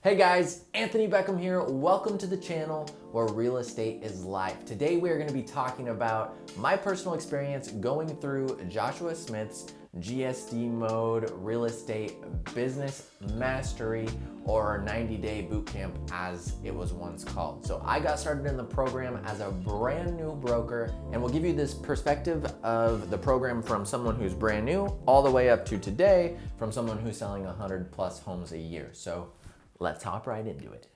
Hey guys, Anthony Beckham here. Welcome to the channel where real estate is life. Today we are going to be talking about my personal experience going through Joshua Smith's GSD mode real estate business mastery, or 90-day bootcamp as it was once called. So I got started in the program as a brand new broker, and we'll give you this perspective of the program from someone who's brand new all the way up to today from someone who's selling 100 plus homes a year. So let's hop right into it.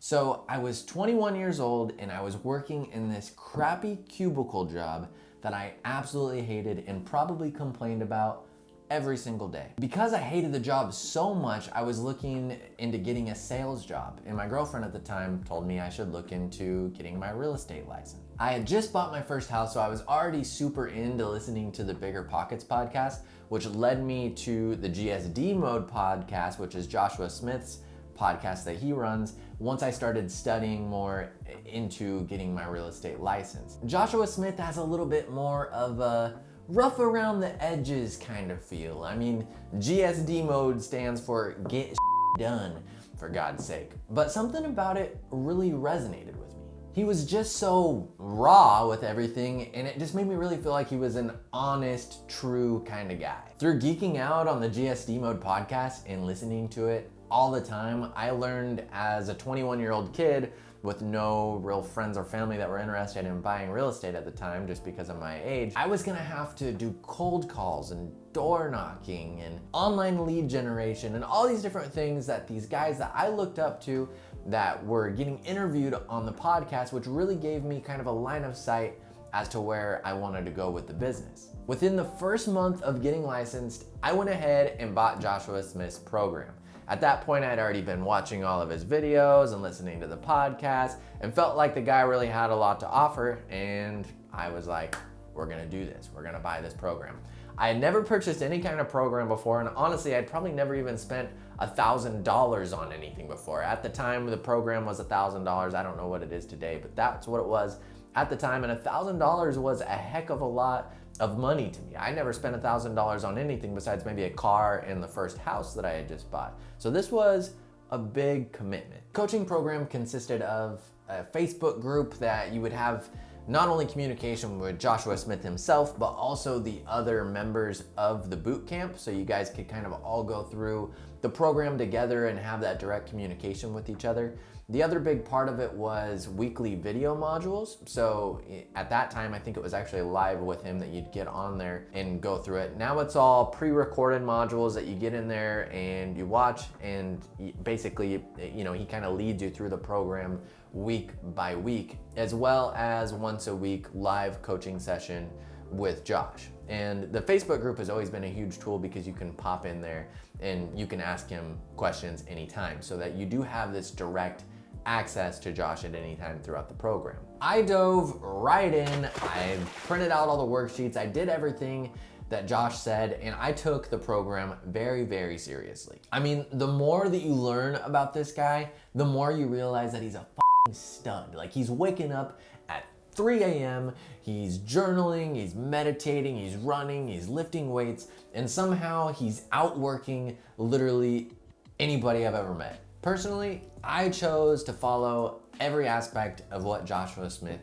So I was 21 years old and I was working in this crappy cubicle job that I absolutely hated and probably complained about every single day. Because I hated the job so much, I was looking into getting a sales job, and my girlfriend at the time told me I should look into getting my real estate license. I had just bought my first house, so I was already super into listening to the Bigger Pockets podcast, which led me to the GSD Mode podcast, which is Joshua Smith's podcast that he runs, once I started studying more into getting my real estate license. Joshua Smith has a little bit more of a rough around the edges kind of feel. I mean, GSD mode stands for get done, for God's sake. But something about it really resonated with me. He was just so raw with everything, and it just made me really feel like he was an honest, true kind of guy. Through geeking out on the GSD mode podcast and listening to it all the time, I learned as a 21-year-old kid with no real friends or family that were interested in buying real estate at the time just because of my age, I was gonna have to do cold calls and door knocking and online lead generation and all these different things that these guys that I looked up to that were getting interviewed on the podcast, which really gave me kind of a line of sight as to where I wanted to go with the business. Within the first month of getting licensed, I went ahead and bought Joshua Smith's program. At that point, I'd already been watching all of his videos and listening to the podcast and felt like the guy really had a lot to offer, and I was like, we're gonna do this. We're gonna buy this program. I had never purchased any kind of program before, and honestly, I'd probably never even spent $1,000 on anything before. At the time, the program was $1,000. I don't know what it is today, but that's what it was at the time, and $1,000 was a heck of a lot of money to me. I never spent $1,000 on anything besides maybe a car and the first house that I had just bought. So this was a big commitment. Coaching program consisted of a Facebook group that you would have not only communication with Joshua Smith himself, but also the other members of the boot camp. So you guys could kind of all go through the program together and have that direct communication with each other. The other big part of it was weekly video modules. So at that time, I think it was actually live with him that you'd get on there and go through it. Now it's all pre-recorded modules that you get in there and you watch, and basically, he kind of leads you through the program week by week, as well as once a week live coaching session with Josh. And the Facebook group has always been a huge tool because you can pop in there and you can ask him questions anytime, so that you do have this direct access to Josh at any time throughout the program. I dove right in. I printed out all the worksheets. I did everything that Josh said, and I took the program very, very seriously. I mean, the more that you learn about this guy, the more you realize that he's a stud. Like, he's waking up at 3 a.m., he's journaling, he's meditating, he's running, he's lifting weights, and somehow he's outworking literally anybody I've ever met. Personally, I chose to follow every aspect of what Joshua Smith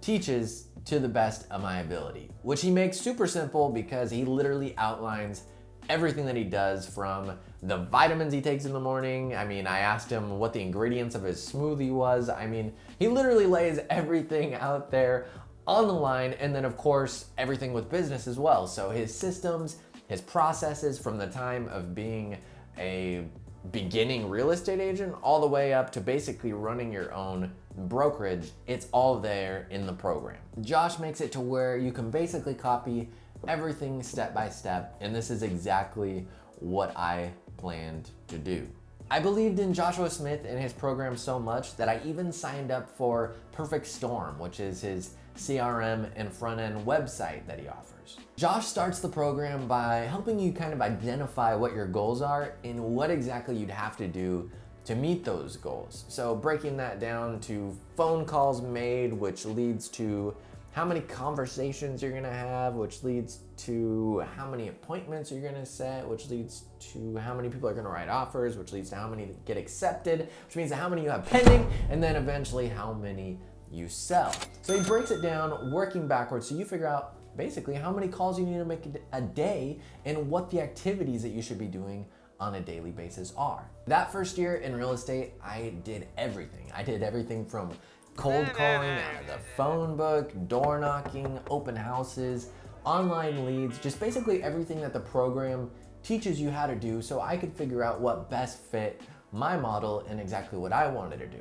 teaches to the best of my ability, which he makes super simple because he literally outlines everything that he does, from the vitamins he takes in the morning. I mean, I asked him what the ingredients of his smoothie was. I mean, he literally lays everything out there on the line, and then of course, everything with business as well. So his systems, his processes from the time of being a beginning real estate agent all the way up to basically running your own brokerage, it's all there in the program. Josh makes it to where you can basically copy everything step by step, and this is exactly what I planned to do. I believed in Joshua Smith and his program so much that I even signed up for Perfect Storm, which is his CRM and front-end website that he offers. Josh starts the program by helping you kind of identify what your goals are and what exactly you'd have to do to meet those goals. So breaking that down to phone calls made, which leads to how many conversations you're gonna have, which leads to how many appointments you're gonna set, which leads to how many people are gonna write offers, which leads to how many get accepted, which means how many you have pending, and then eventually how many you sell. So he breaks it down working backwards so you figure out basically how many calls you need to make a day and what the activities that you should be doing on a daily basis are. That first year in real estate, I did everything. I did everything from cold calling out of the phone book, door knocking, open houses, online leads, just basically everything that the program teaches you how to do so I could figure out what best fit my model and exactly what I wanted to do.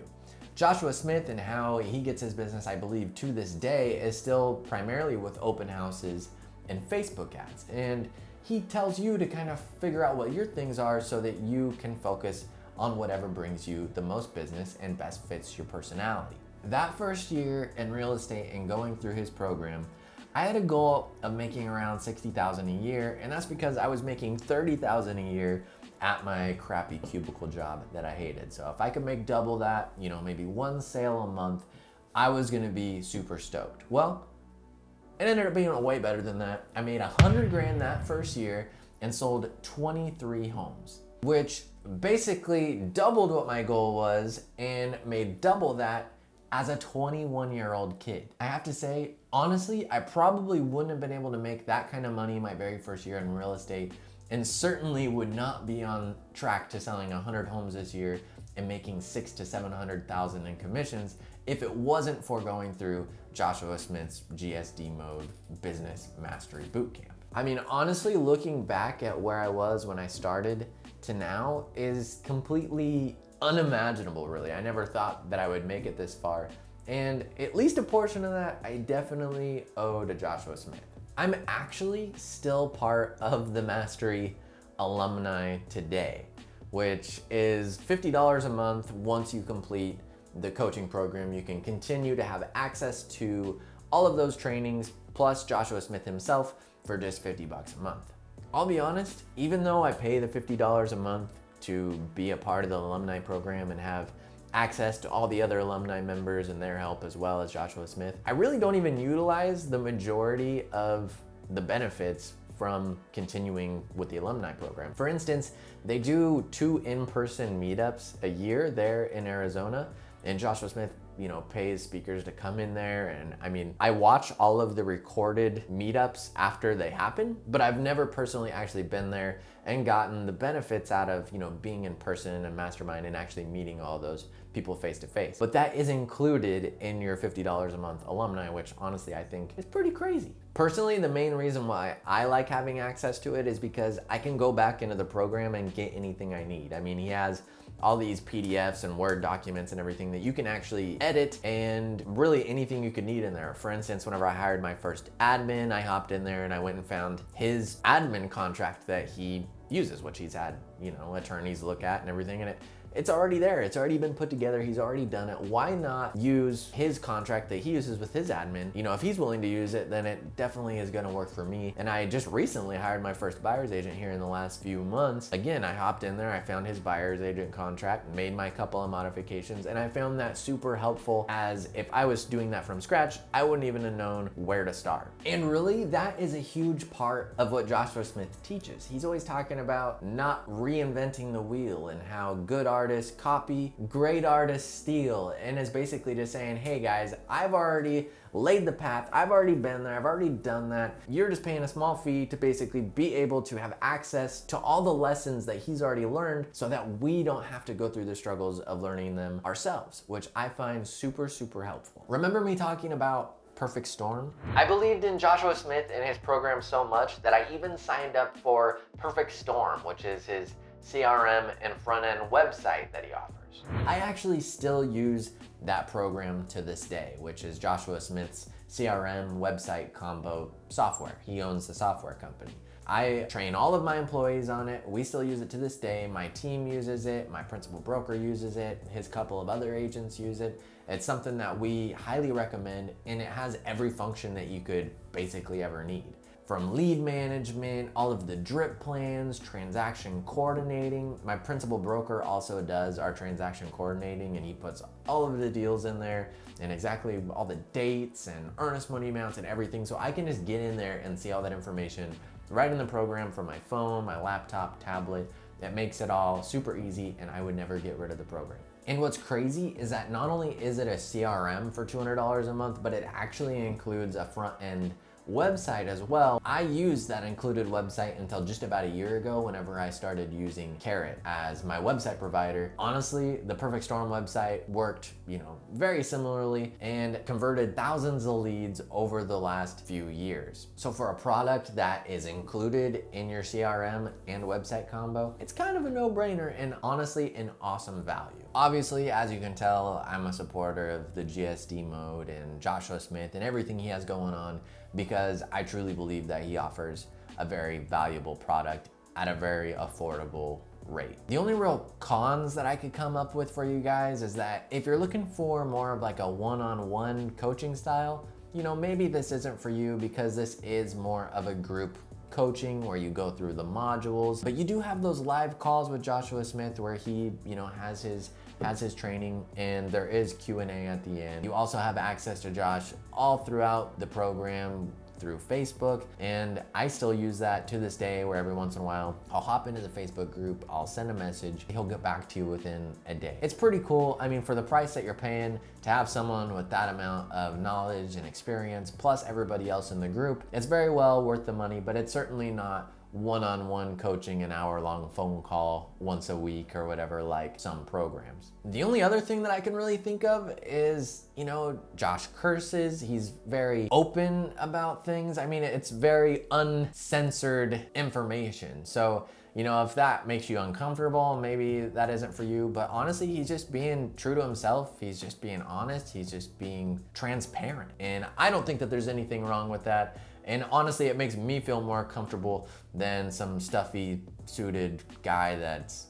Joshua Smith and how he gets his business, I believe to this day, is still primarily with open houses and Facebook ads. And he tells you to kind of figure out what your things are so that you can focus on whatever brings you the most business and best fits your personality. That first year in real estate and going through his program, I had a goal of making around $60,000 a year, and that's because I was making $30,000 a year at my crappy cubicle job that I hated. So if I could make double that, maybe one sale a month, I was gonna be super stoked. Well, it ended up being way better than that. I made $100,000 that first year and sold 23 homes, which basically doubled what my goal was and made double that as a 21-year-old kid. I have to say, honestly, I probably wouldn't have been able to make that kind of money my very first year in real estate, and certainly would not be on track to selling 100 homes this year and making $600,000 to $700,000 in commissions if it wasn't for going through Joshua Smith's GSD Mode Business Mastery Bootcamp. I mean, honestly, looking back at where I was when I started to now is completely unimaginable, really. I never thought that I would make it this far, and at least a portion of that I definitely owe to Joshua Smith. I'm actually still part of the Mastery Alumni today, which is $50 a month. Once you complete the coaching program, you can continue to have access to all of those trainings, plus Joshua Smith himself for just $50 a month. I'll be honest, even though I pay the $50 a month to be a part of the alumni program and have access to all the other alumni members and their help as well as Joshua Smith, I really don't even utilize the majority of the benefits from continuing with the alumni program. For instance, they do 2 in-person meetups a year there in Arizona, and Joshua Smith pays speakers to come in there. And I mean, I watch all of the recorded meetups after they happen, but I've never personally actually been there and gotten the benefits out of, being in person and mastermind and actually meeting all those people face to face. But that is included in your $50 a month alumni, which honestly I think is pretty crazy. Personally, the main reason why I like having access to it is because I can go back into the program and get anything I need. I mean, he has all these PDFs and Word documents and everything that you can actually edit, and really anything you could need in there. For instance, whenever I hired my first admin, I hopped in there and I went and found his admin contract that he uses, which he's had, attorneys look at and everything, and it's already there. It's already been put together. He's already done it. Why not use his contract that he uses with his admin? If he's willing to use it, then it definitely is gonna work for me. And I just recently hired my first buyer's agent here in the last few months. Again, I hopped in there, I found his buyer's agent contract, made my couple of modifications, and I found that super helpful, as if I was doing that from scratch, I wouldn't even have known where to start. And really, that is a huge part of what Joshua Smith teaches. He's always talking about not reinventing the wheel and how good artists copy, great artists steal, and is basically just saying, hey guys, I've already laid the path, I've already been there, I've already done that. You're just paying a small fee to basically be able to have access to all the lessons that he's already learned so that we don't have to go through the struggles of learning them ourselves, which I find super, super helpful. Remember me talking about Perfect Storm? I believed in Joshua Smith and his program so much that I even signed up for Perfect Storm, which is his CRM and front-end website that he offers. I actually still use that program to this day, which is Joshua Smith's CRM website combo software. He owns the software company. I train all of my employees on it. We still use it to this day. My team uses it. My principal broker uses it. His couple of other agents use it. It's something that we highly recommend, and it has every function that you could basically ever need. From lead management, all of the drip plans, transaction coordinating. My principal broker also does our transaction coordinating, and he puts all of the deals in there and exactly all the dates and earnest money amounts and everything. So I can just get in there and see all that information right in the program from my phone, my laptop, tablet. It makes it all super easy, and I would never get rid of the program. And what's crazy is that not only is it a CRM for $200 a month, but it actually includes a front end website as well. I used that included website until just about a year ago whenever I started using Carrot as my website provider. Honestly, the Perfect Storm website worked, very similarly and converted thousands of leads over the last few years. So for a product that is included in your CRM and website combo, it's kind of a no-brainer and honestly an awesome value. Obviously, as you can tell, I'm a supporter of the GSD mode and Joshua Smith and everything he has going on, because I truly believe that he offers a very valuable product at a very affordable rate. The only real cons that I could come up with for you guys is that if you're looking for more of like a one-on-one coaching style, maybe this isn't for you, because this is more of a group coaching where you go through the modules. But you do have those live calls with Joshua Smith where he, has his training, and there is Q&A at the end. You also have access to Josh all throughout the program through Facebook, and I still use that to this day, where every once in a while I'll hop into the Facebook group, I'll send a message, he'll get back to you within a day. It's pretty cool. I mean, for the price that you're paying, to have someone with that amount of knowledge and experience, plus everybody else in the group, it's very well worth the money, but it's certainly not one-on-one coaching, an hour-long phone call once a week or whatever, like some programs. The only other thing that I can really think of is, Josh curses. He's very open about things. I mean, it's very uncensored information. So, if that makes you uncomfortable, maybe that isn't for you. But honestly, he's just being true to himself. He's just being honest. He's just being transparent. And I don't think that there's anything wrong with that. And honestly, it makes me feel more comfortable than some stuffy suited guy that's,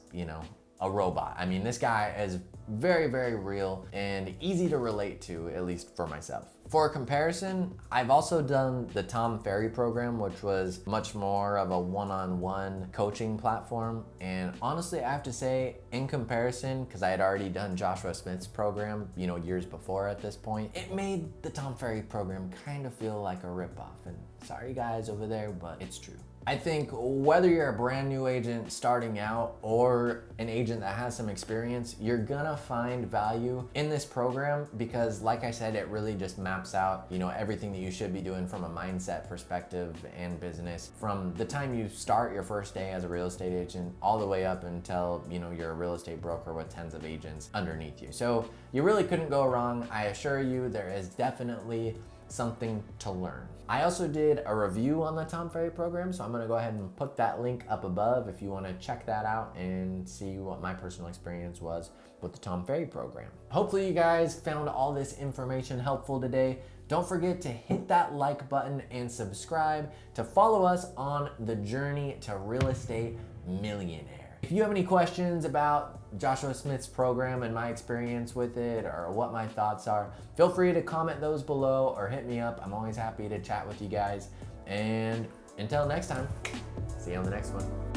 a robot. I mean, this guy is very, very real and easy to relate to, at least for myself. For comparison, I've also done the Tom Ferry program, which was much more of a one-on-one coaching platform. And honestly, I have to say, in comparison, because I had already done Joshua Smith's program, years before at this point, it made the Tom Ferry program kind of feel like a ripoff. And sorry guys over there, but it's true. I think whether you're a brand new agent starting out or an agent that has some experience, you're gonna find value in this program, because like I said, it really just maps out, everything that you should be doing from a mindset perspective and business, from the time you start your first day as a real estate agent all the way up until, you're a real estate broker with tens of agents underneath you. So you really couldn't go wrong. I assure you, there is definitely something to learn. I also did a review on the Tom Ferry program, so I'm gonna go ahead and put that link up above if you wanna check that out and see what my personal experience was with the Tom Ferry program. Hopefully you guys found all this information helpful today. Don't forget to hit that like button and subscribe to follow us on the journey to real estate millionaire. If you have any questions about Joshua Smith's program and my experience with it, or what my thoughts are, feel free to comment those below or hit me up. I'm always happy to chat with you guys. And until next time, see you on the next one.